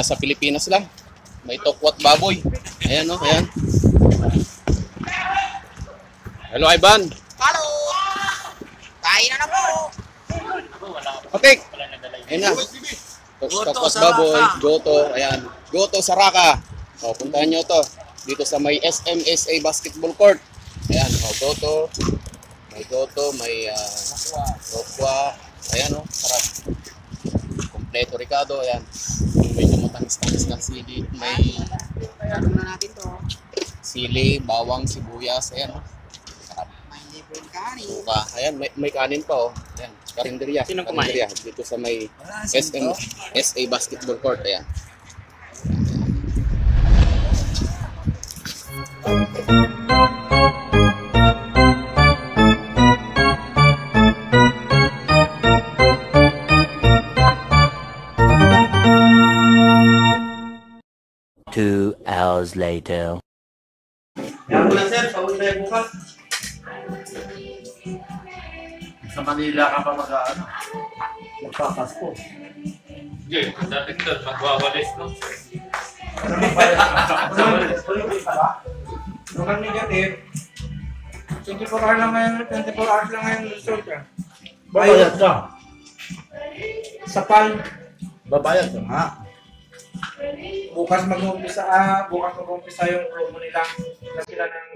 nasa Pilipinas lang. May tokwat baboy. Ayan o, ayan. Hello, Ivan. Halo! Kain na po! Okay. Ayan na. Tokwat baboy, goto, ayan. Goto Saraka. O, puntahan nyo to. Dito sa may SMSA Basketball Court. Ayan, o, goto. May goto, may tokwa. Ayan o, sarap. Kompleto Ricardo, ayan. Medyo matamis-tamis ng sili. May Ano na natin to? sili, bawang, sibuyas, ayan o. Sarap. May libreng kanin. Suka. Ayan, may kanin pa o. Ayan, karinderya. Sinong kumain? Karinderya. Dito sa may SMSA Basketball Court, ayan. 2 hours later. Kaya mo na sir, pauwi tayo bukas. Sa Manila ka pa mag-ano? Magpapasko. Sige, dati ito, magwawalis, no? Ano ba pa yan? Ulit pa ba? Local negative. 24 hours lang ngayon, 24 hours lang ngayon result ka. Babayad ka. Sa PAL. Babayad ka nga. Bukas mag-umpisa yung promo nila na sila ng